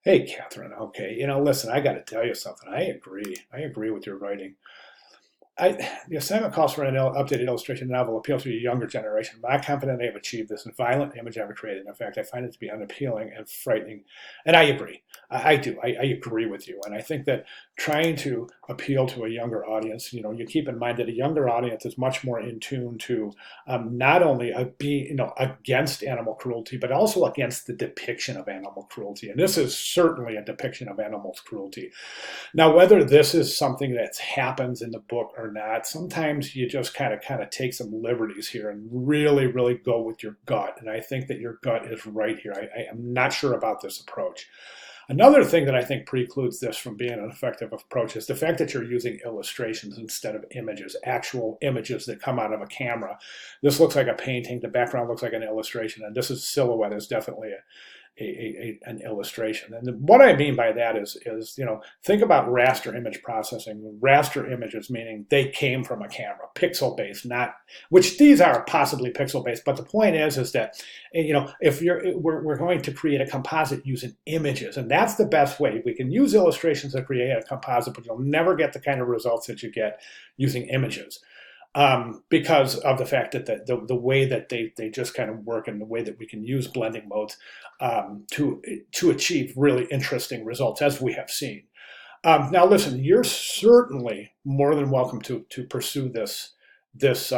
Hey, Catherine. Okay, listen, I got to tell you something. I agree. I agree with your writing. The assignment calls for an updated illustration novel appeal to a younger generation. I'm not confident they have achieved this in violent image ever created. In fact, I find it to be unappealing and frightening. And I agree. I do. I agree with you. And I think that trying to appeal to a younger audience, you keep in mind that a younger audience is much more in tune to not only being, against animal cruelty, but also against the depiction of animal cruelty. And this is certainly a depiction of animal cruelty. Now, whether this is something that happens in the book or not, sometimes you just kind of take some liberties here and really, really go with your gut. And I think that your gut is right here. I am not sure about this approach. Another thing that I think precludes this from being an effective approach is the fact that you're using illustrations instead of images, actual images that come out of a camera. This looks like a painting. The background looks like an illustration, and this is silhouette is definitely an illustration. And what I mean by that is think about raster image processing. Raster images meaning they came from a camera, pixel based, not which these are possibly pixel based. But the point is that if we're going to create a composite using images, and that's the best way. We can use illustrations to create a composite, but you'll never get the kind of results that you get using images. Because of the fact that the way that they just kind of work and the way that we can use blending modes to achieve really interesting results, as we have seen. Now, listen, you're certainly more than welcome to pursue this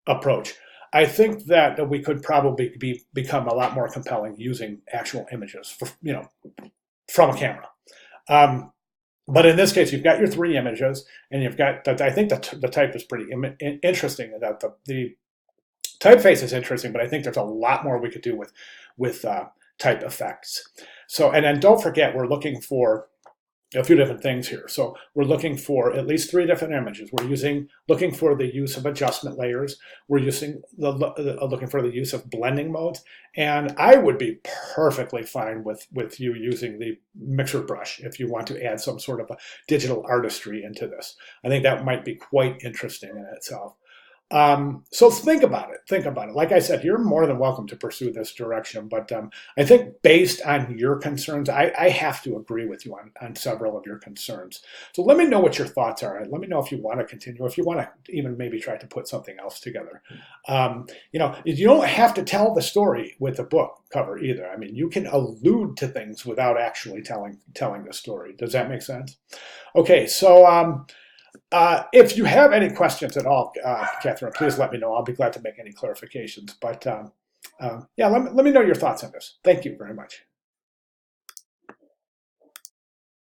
approach. I think that we could probably become a lot more compelling using actual images, from a camera. But in this case, you've got your three images, and you've got that. I think the type is pretty interesting. That the typeface is interesting, but I think there's a lot more we could do with type effects. So, and then don't forget, we're looking for a few different things here. So we're looking for at least three different images. We're looking for the use of adjustment layers. We're looking for the use of blending modes. And I would be perfectly fine with you using the mixer brush if you want to add some sort of a digital artistry into this. I think that might be quite interesting in itself. So think about it. Think about it. Like I said, you're more than welcome to pursue this direction. But I think based on your concerns, I have to agree with you on several of your concerns. So let me know what your thoughts are. And let me know if you want to continue, if you want to even maybe try to put something else together. You don't have to tell the story with the book cover either. I mean, you can allude to things without actually telling the story. Does that make sense? Okay, so if you have any questions at all, Catherine, please let me know. I'll be glad to make any clarifications. But yeah, let me know your thoughts on this. Thank you very much.